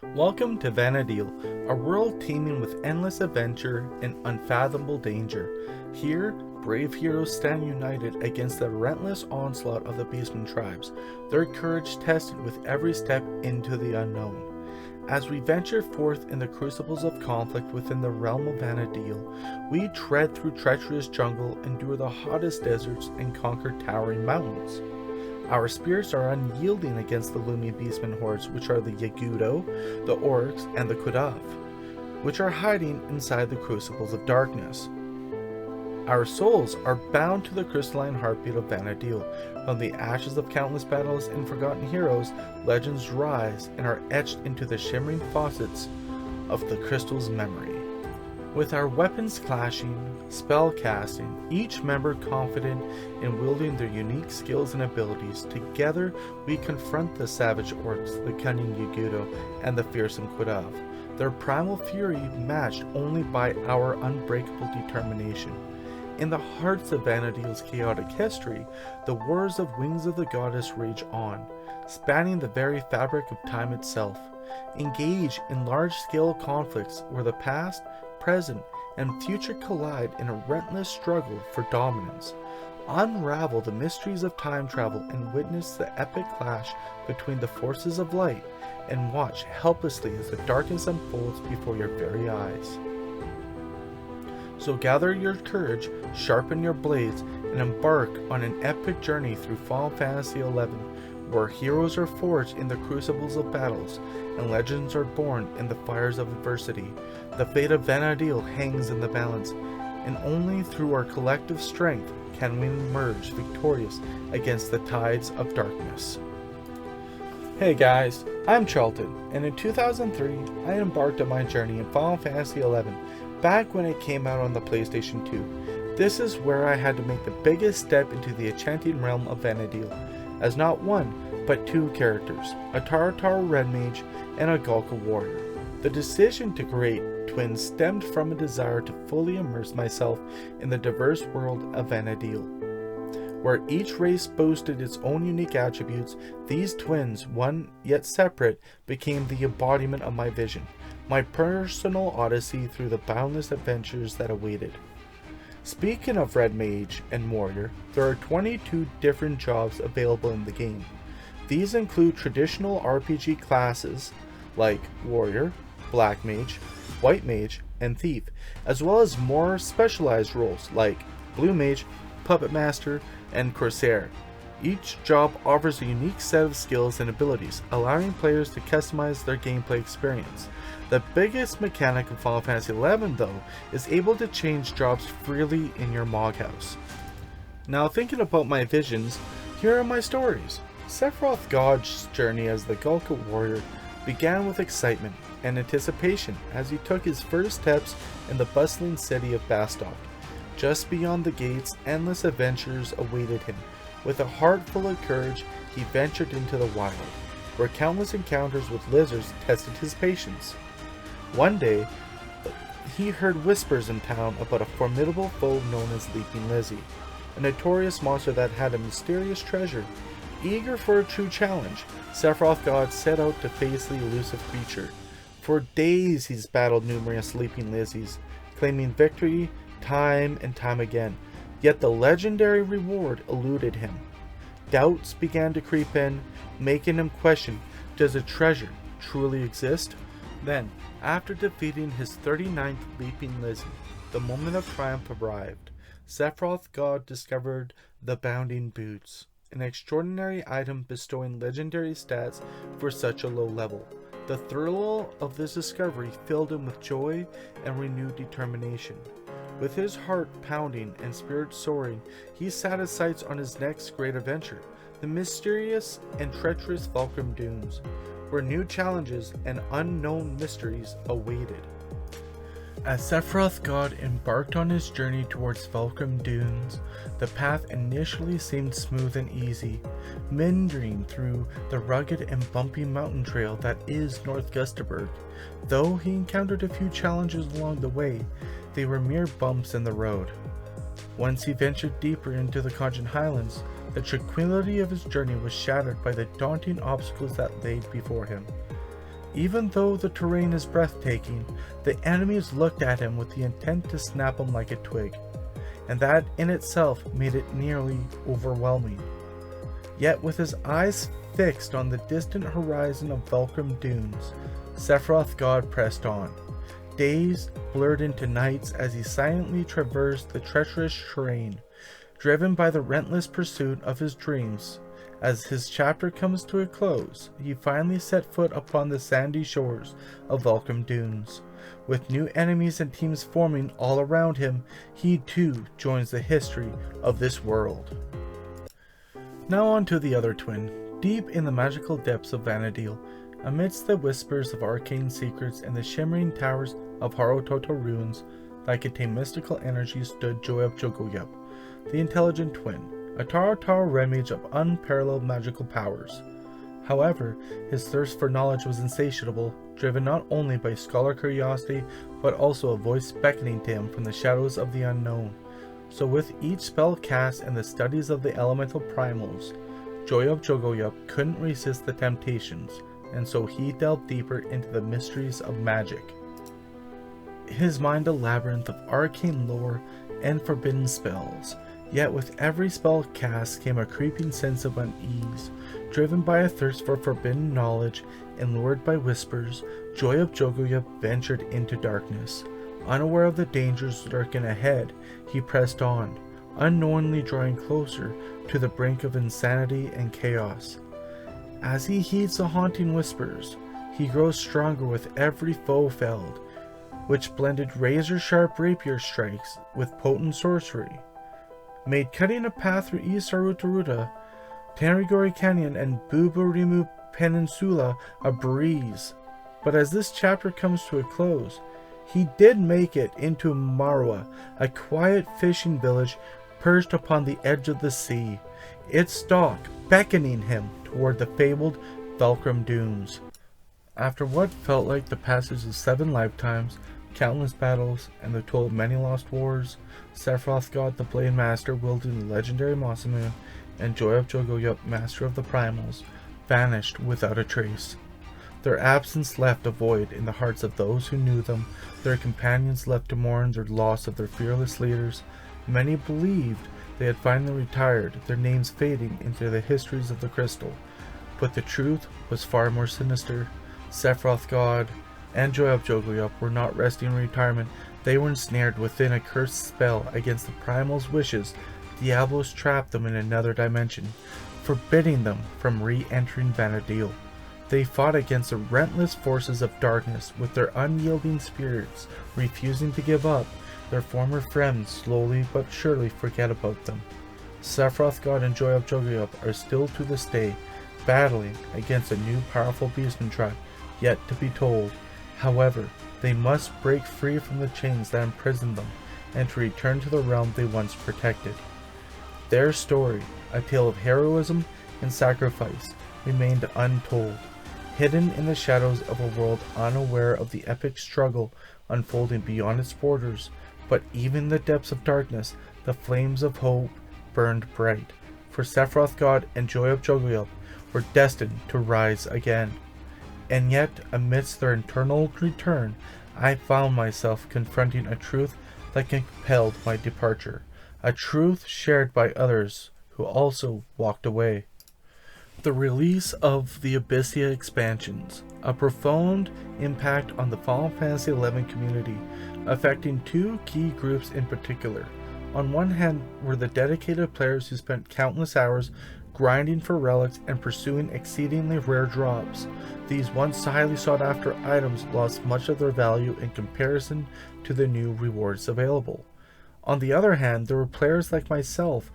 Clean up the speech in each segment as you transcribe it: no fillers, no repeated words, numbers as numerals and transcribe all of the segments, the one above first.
Welcome to Vana'diel, a world teeming with endless adventure and unfathomable danger. Here, brave heroes stand united against the relentless onslaught of the Beastmen tribes, their courage tested with every step into the unknown. As we venture forth in the crucibles of conflict within the realm of Vana'diel, we tread through treacherous jungle, endure the hottest deserts, and conquer towering mountains. Our spirits are unyielding against the looming beastmen hordes, which are the Yagudo, the Oryx, and the Kudav, which are hiding inside the crucibles of darkness. Our souls are bound to the crystalline heartbeat of Vana'diel. From the ashes of countless battles and forgotten heroes, legends rise and are etched into the shimmering faucets of the crystal's memory. With our weapons clashing, spell casting, each member confident in wielding their unique skills and abilities, together we confront the savage orcs, the cunning Yagudo, and the fearsome Kudav, their primal fury matched only by our unbreakable determination. In the hearts of Vana'diel's chaotic history, the wars of Wings of the Goddess rage on, spanning the very fabric of time itself. Engage in large-scale conflicts where the past, present, and future collide in a relentless struggle for dominance. Unravel the mysteries of time travel and witness the epic clash between the forces of light, and watch helplessly as the darkness unfolds before your very eyes. So gather your courage, sharpen your blades, and embark on an epic journey through Final Fantasy XI, where heroes are forged in the crucibles of battles, and legends are born in the fires of adversity. The fate of Vana'diel hangs in the balance, and only through our collective strength can we emerge victorious against the tides of darkness. Hey guys, I'm Charlton, and in 2003, I embarked on my journey in Final Fantasy XI, back when it came out on the PlayStation 2. This is where I had to make the biggest step into the enchanting realm of Vana'diel, as not one, but two characters, a Taro Red Mage and a Galka Warrior. The decision to create twins stemmed from a desire to fully immerse myself in the diverse world of Vana'diel. Where each race boasted its own unique attributes, these twins, one yet separate, became the embodiment of my vision, my personal odyssey through the boundless adventures that awaited. Speaking of Red Mage and Warrior, there are 22 different jobs available in the game. These include traditional RPG classes like Warrior, Black Mage, White Mage, and Thief, as well as more specialized roles like Blue Mage, Puppet Master, and Corsair. Each job offers a unique set of skills and abilities, allowing players to customize their gameplay experience. The biggest mechanic of Final Fantasy XI, though, is able to change jobs freely in your Moghouse. Now, thinking about my visions, here are my stories. Sephiroth God's journey as the Galka Warrior began with excitement and anticipation as he took his first steps in the bustling city of Bastok. Just beyond the gates, endless adventures awaited him. With a heart full of courage, he ventured into the wild, where countless encounters with lizards tested his patience. One day, he heard whispers in town about a formidable foe known as Leaping Lizzie, a notorious monster that had a mysterious treasure. Eager for a true challenge, Sephiroth God set out to face the elusive creature. For days he's battled numerous Leaping Lizzies, claiming victory time and time again, yet the legendary reward eluded him. Doubts began to creep in, making him question, does a treasure truly exist? Then, after defeating his 39th Leaping Lizzie, the moment of triumph arrived. Sephiroth God discovered the Bounding Boots, an extraordinary item bestowing legendary stats for such a low level. The thrill of this discovery filled him with joy and renewed determination. With his heart pounding and spirit soaring, he set his sights on his next great adventure, the mysterious and treacherous Vulcan Dunes, where new challenges and unknown mysteries awaited. As Sephiroth God embarked on his journey towards Vulcan Dunes, the path initially seemed smooth and easy, meandering through the rugged and bumpy mountain trail that is North Gustaberg. Though he encountered a few challenges along the way, they were mere bumps in the road. Once he ventured deeper into the Khajiit Highlands, the tranquility of his journey was shattered by the daunting obstacles that laid before him. Even though the terrain is breathtaking, the enemies looked at him with the intent to snap him like a twig, and that in itself made it nearly overwhelming. Yet with his eyes fixed on the distant horizon of Velcrum Dunes, Sephiroth God pressed on. Days blurred into nights as he silently traversed the treacherous terrain, driven by the relentless pursuit of his dreams. As his chapter comes to a close, he finally set foot upon the sandy shores of Velcrum Dunes. With new enemies and teams forming all around him, he too joins the history of this world. Now on to the other twin. Deep in the magical depths of Vana'diel, amidst the whispers of arcane secrets and the shimmering towers of Harototo ruins that contain mystical energy, stood Joyub Jogoyub, the intelligent twin, a Taro remage of unparalleled magical powers. However, his thirst for knowledge was insatiable, driven not only by scholar curiosity, but also a voice beckoning to him from the shadows of the unknown. So with each spell cast and the studies of the elemental primals, Joyub Jogoyub couldn't resist the temptations, and so he delved deeper into the mysteries of magic. His mind a labyrinth of arcane lore and forbidden spells, yet with every spell cast came a creeping sense of unease. Driven by a thirst for forbidden knowledge and lured by whispers, Joyub Jogoyub ventured into darkness. Unaware of the dangers lurking ahead, he pressed on, unknowingly drawing closer to the brink of insanity and chaos. As he heeds the haunting whispers, he grows stronger with every foe felled, which blended razor-sharp rapier strikes with potent sorcery, made cutting a path through East Harutoruta, Tanrigori Canyon, and Buburimu Peninsula a breeze. But as this chapter comes to a close, he did make it into Marwa, a quiet fishing village perched upon the edge of the sea, its dock beckoning him toward the fabled Velcrum Dunes. After what felt like the passage of 7 lifetimes, countless battles, and the toll of many lost wars, Sephiroth God the Blade Master wielding the legendary Masamune, and Joyub Jogoyub, Master of the Primals, vanished without a trace. Their absence left a void in the hearts of those who knew them, their companions left to mourn the loss of their fearless leaders. Many believed they had finally retired, their names fading into the histories of the crystal. But the truth was far more sinister. Sephiroth God and Joyub Jogoyub were not resting in retirement, they were ensnared within a cursed spell against the Primal's wishes. Diablos trapped them in another dimension, forbidding them from re-entering Vana'diel. They fought against the relentless forces of darkness with their unyielding spirits, refusing to give up. Their former friends slowly but surely forget about them. Sephiroth God and Joyub Jogoyub are still to this day battling against a new powerful beastman tribe yet to be told. However, they must break free from the chains that imprisoned them and to return to the realm they once protected. Their story, a tale of heroism and sacrifice, remained untold, hidden in the shadows of a world unaware of the epic struggle unfolding beyond its borders. But even in the depths of darkness, the flames of hope burned bright, for Sephiroth God and Joyub Jogoyub were destined to rise again. And yet, amidst their eternal return, I found myself confronting a truth that compelled my departure, a truth shared by others who also walked away. The release of the Abyssea expansions, a profound impact on the Final Fantasy XI community, affecting 2 key groups in particular. On one hand were the dedicated players who spent countless hours grinding for relics and pursuing exceedingly rare drops. These once highly sought after items lost much of their value in comparison to the new rewards available. On the other hand, there were players like myself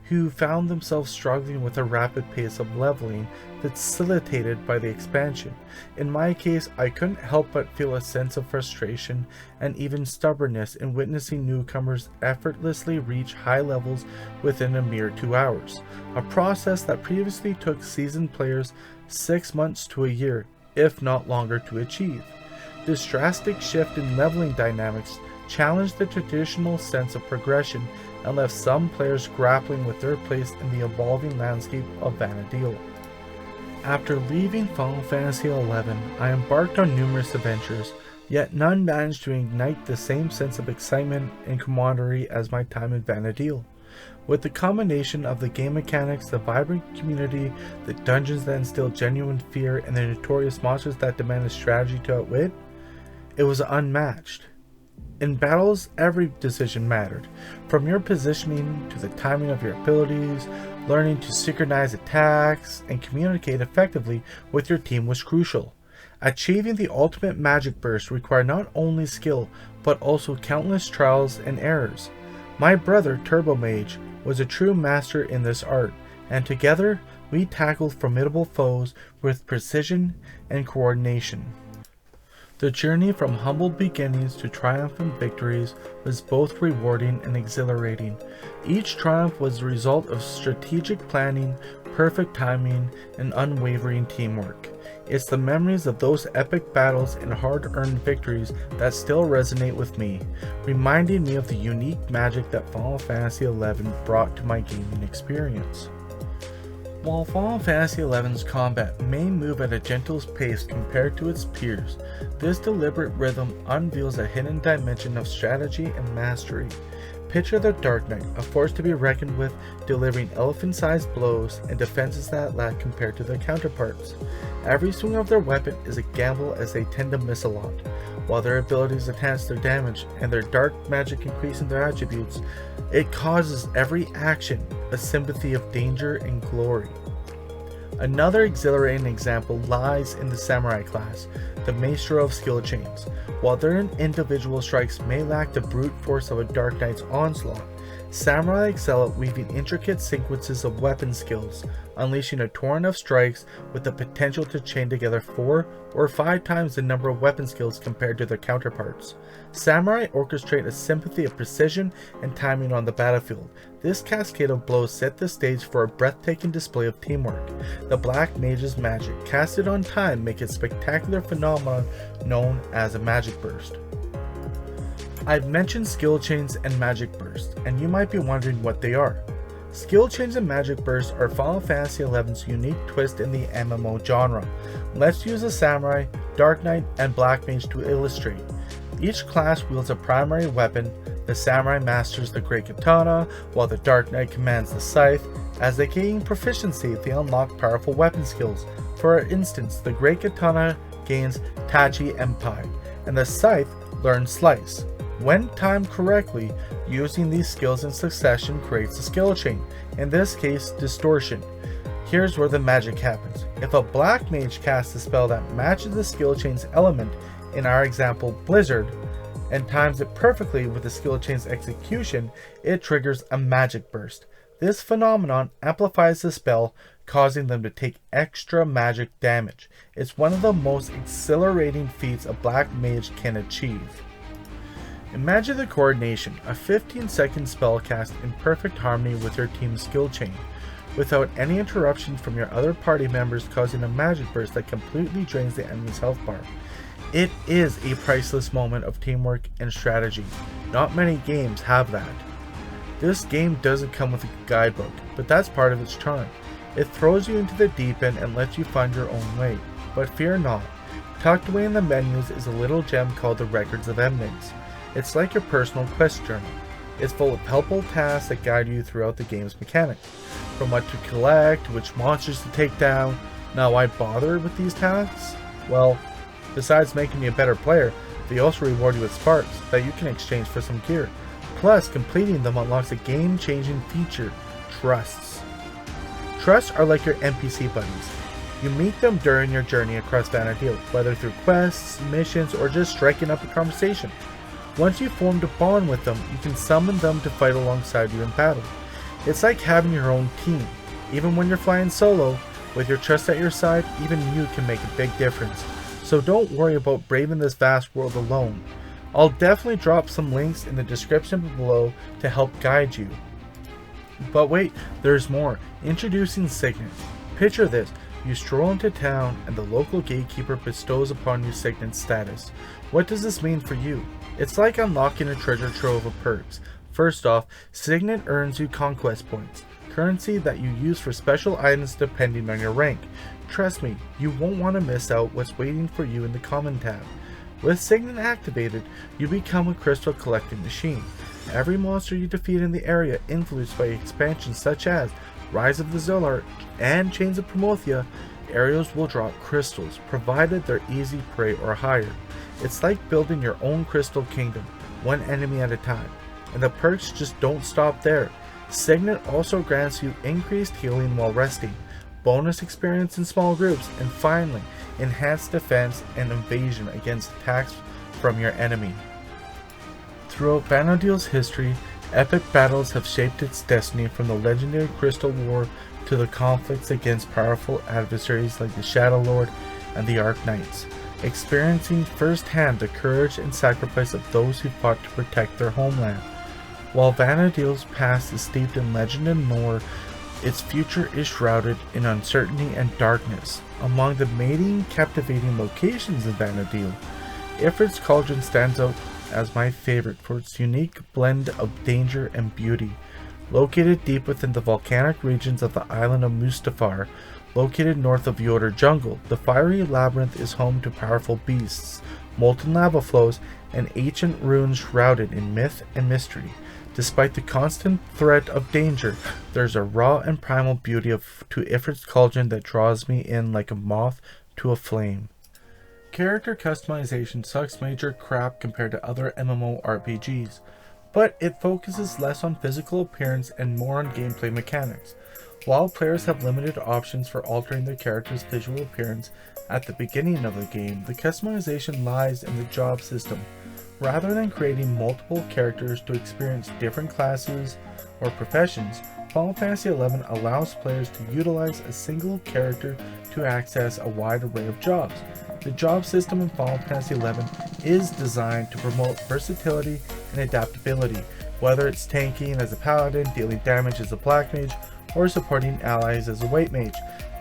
who found themselves struggling with a rapid pace of leveling facilitated by the expansion. In my case, I couldn't help but feel a sense of frustration and even stubbornness in witnessing newcomers effortlessly reach high levels within a mere 2 hours, a process that previously took seasoned players 6 months to a year, if not longer, to achieve. This drastic shift in leveling dynamics challenged the traditional sense of progression and left some players grappling with their place in the evolving landscape of Vana'diel. After leaving Final Fantasy XI, I embarked on numerous adventures, yet none managed to ignite the same sense of excitement and camaraderie as my time in Vana'diel. With the combination of the game mechanics, the vibrant community, the dungeons that instill genuine fear, and the notorious monsters that demanded strategy to outwit, it was unmatched. In battles, every decision mattered, from your positioning to the timing of your abilities. Learning to synchronize attacks and communicate effectively with your team was crucial. Achieving the ultimate magic burst required not only skill, but also countless trials and errors. My brother, Turbo Mage, was a true master in this art, and together we tackled formidable foes with precision and coordination. The journey from humble beginnings to triumphant victories was both rewarding and exhilarating. Each triumph was the result of strategic planning, perfect timing, and unwavering teamwork. It's the memories of those epic battles and hard-earned victories that still resonate with me, reminding me of the unique magic that Final Fantasy XI brought to my gaming experience. While Final Fantasy XI's combat may move at a gentle pace compared to its peers, this deliberate rhythm unveils a hidden dimension of strategy and mastery. Picture the Dark Knight, a force to be reckoned with, delivering elephant-sized blows and defenses that lack compared to their counterparts. Every swing of their weapon is a gamble as they tend to miss a lot. While their abilities enhance their damage and their dark magic increasing their attributes, it causes every action a sympathy of danger and glory. Another exhilarating example lies in the Samurai class, the Maestro of Skill Chains. While their individual strikes may lack the brute force of a Dark Knight's onslaught, Samurai excel at weaving intricate sequences of weapon skills, unleashing a torrent of strikes with the potential to chain together 4 or 5 times the number of weapon skills compared to their counterparts. Samurai orchestrate a symphony of precision and timing on the battlefield. This cascade of blows set the stage for a breathtaking display of teamwork. The Black Mage's magic, casted on time, make a spectacular phenomenon known as a magic burst. I've mentioned skill chains and magic burst, and you might be wondering what they are. Skill chains and magic bursts are Final Fantasy XI's unique twist in the MMO genre. Let's use a Samurai, Dark Knight, and Black Mage to illustrate. Each class wields a primary weapon. The Samurai masters the Great Katana, while the Dark Knight commands the Scythe. As they gain proficiency, they unlock powerful weapon skills. For instance, the Great Katana gains Tachi Empai, and the Scythe learns Slice. When timed correctly, using these skills in succession creates a skill chain, in this case, Distortion. Here's where the magic happens. If a Black Mage casts a spell that matches the skill chain's element, in our example Blizzard, and times it perfectly with the skill chain's execution, it triggers a magic burst. This phenomenon amplifies the spell, causing them to take extra magic damage. It's one of the most exhilarating feats a Black Mage can achieve. Imagine the coordination, a 15-second spell cast in perfect harmony with your team's skill chain, without any interruption from your other party members, causing a magic burst that completely drains the enemy's health bar. It is a priceless moment of teamwork and strategy. Not many games have that. This game doesn't come with a guidebook, but that's part of its charm. It throws you into the deep end and lets you find your own way. But fear not. Tucked away in the menus is a little gem called the Records of Eminence. It's like your personal quest journal. It's full of helpful tasks that guide you throughout the game's mechanics. From what to collect, to which monsters to take down. Now, why bother with these tasks? Well, besides making you a better player, they also reward you with sparks that you can exchange for some gear. Plus, completing them unlocks a game-changing feature, Trusts. Trusts are like your NPC buddies. You meet them during your journey across Vana'diel, whether through quests, missions, or just striking up a conversation. Once you've formed a bond with them, you can summon them to fight alongside you in battle. It's like having your own team. Even when you're flying solo, with your trust at your side, even you can make a big difference. So don't worry about braving this vast world alone. I'll definitely drop some links in the description below to help guide you. But wait, there's more. Introducing Signet. Picture this. You stroll into town and the local gatekeeper bestows upon you Signet status. What does this mean for you? It's like unlocking a treasure trove of perks. First off, Signet earns you conquest points. currency that you use for special items depending on your rank. Trust me, you won't want to miss out what's waiting for you in the Common tab. With Signet activated, you become a crystal collecting machine. Every monster you defeat in the area influenced by expansions such as Rise of the Zilart and Chains of Promothia, areas will drop crystals, provided they're easy prey or higher. It's like building your own crystal kingdom, one enemy at a time. And the perks just don't stop there. Signet also grants you increased healing while resting, bonus experience in small groups, and finally, enhanced defense and evasion against attacks from your enemy. Throughout Vana'diel's history, epic battles have shaped its destiny, from the legendary Crystal War to the conflicts against powerful adversaries like the Shadow Lord and the Arc Knights, experiencing firsthand the courage and sacrifice of those who fought to protect their homeland. While Vana'diel's past is steeped in legend and lore, its future is shrouded in uncertainty and darkness. Among the many captivating locations in Vana'diel, Ifrit's Cauldron stands out as my favorite for its unique blend of danger and beauty. Located deep within the volcanic regions of the island of Mustafar, located north of Yoder Jungle, the fiery labyrinth is home to powerful beasts, molten lava flows, and ancient ruins shrouded in myth and mystery. Despite the constant threat of danger, there's a raw and primal beauty to Ifrit's Cauldron that draws me in like a moth to a flame. Character customization sucks major crap compared to other MMORPGs, but it focuses less on physical appearance and more on gameplay mechanics. While players have limited options for altering their character's visual appearance at the beginning of the game, the customization lies in the job system. Rather than creating multiple characters to experience different classes or professions, Final Fantasy XI allows players to utilize a single character to access a wide array of jobs. The job system in Final Fantasy XI is designed to promote versatility and adaptability, whether it's tanking as a paladin, dealing damage as a black mage, or supporting allies as a white mage.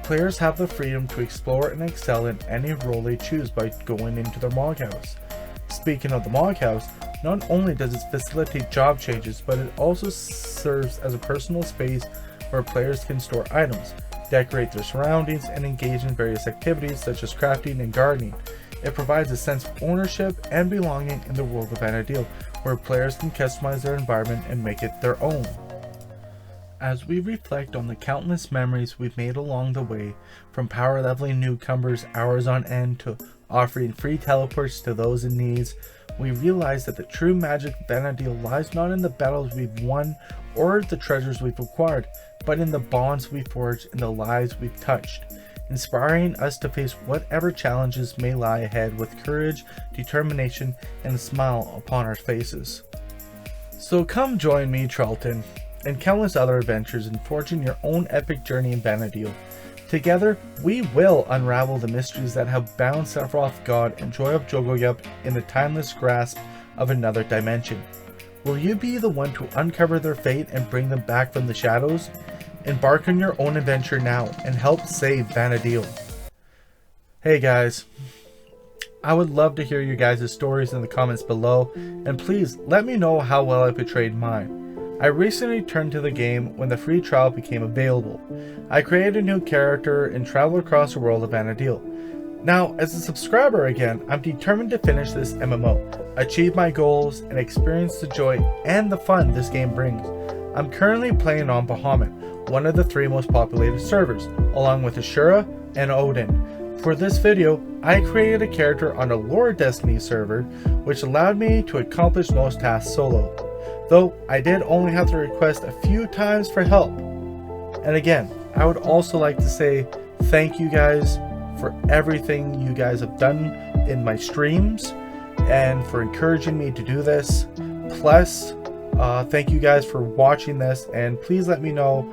Players have the freedom to explore and excel in any role they choose by going into their Mog House. Speaking of the Mog House, not only does it facilitate job changes, but it also serves as a personal space where players can store items, decorate their surroundings, and engage in various activities such as crafting and gardening. It provides a sense of ownership and belonging in the world of Vana'diel, where players can customize their environment and make it their own. As we reflect on the countless memories we've made along the way, from power leveling newcomers hours on end to offering free teleports to those in need, we realize that the true magic of Vana'diel lies not in the battles we've won or the treasures we've acquired, but in the bonds we forged and the lives we've touched, inspiring us to face whatever challenges may lie ahead with courage, determination, and a smile upon our faces. So come join me, Charlton, and countless other adventures in forging your own epic journey in Vana'diel. Together, we will unravel the mysteries that have bound Sephiroth God and Joy of Jogoyub in the timeless grasp of another dimension. Will you be the one to uncover their fate and bring them back from the shadows? Embark on your own adventure now and help save Vana'diel. Hey guys, I would love to hear your guys' stories in the comments below, and please let me know how well I portrayed mine. I recently turned to the game when the free trial became available. I created a new character and traveled across the world of Vana'diel. Now, as a subscriber again, I'm determined to finish this MMO, achieve my goals, and experience the joy and the fun this game brings. I'm currently playing on Bahamut, one of the 3 most populated servers, along with Ashura and Odin. For this video, I created a character on a Lore Destiny server, which allowed me to accomplish most tasks solo. Though I did only have to request a few times for help. And again, I would also like to say thank you guys for everything you guys have done in my streams and for encouraging me to do this. Plus, thank you guys for watching this, and please let me know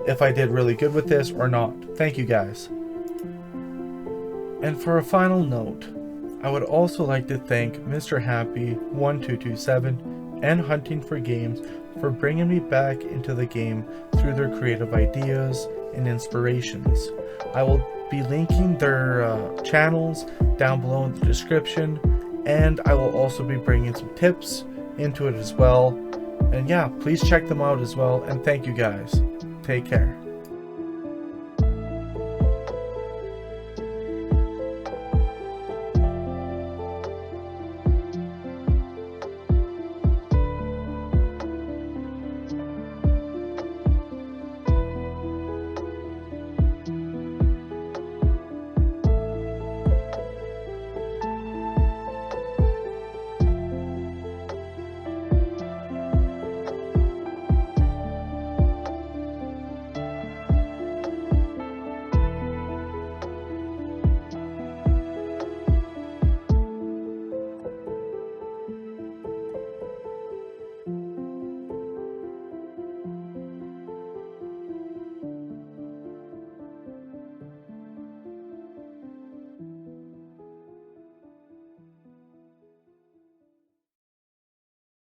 if I did really good with this or not. Thank you guys. And for a final note, I would also like to thank Mr. Happy 1227 and Hunting for Games for bringing me back into the game through their creative ideas and inspirations. I will be linking their channels down below in the description, and I will also be bringing some tips into it as well. And yeah, please check them out as well. And thank you guys. Take care.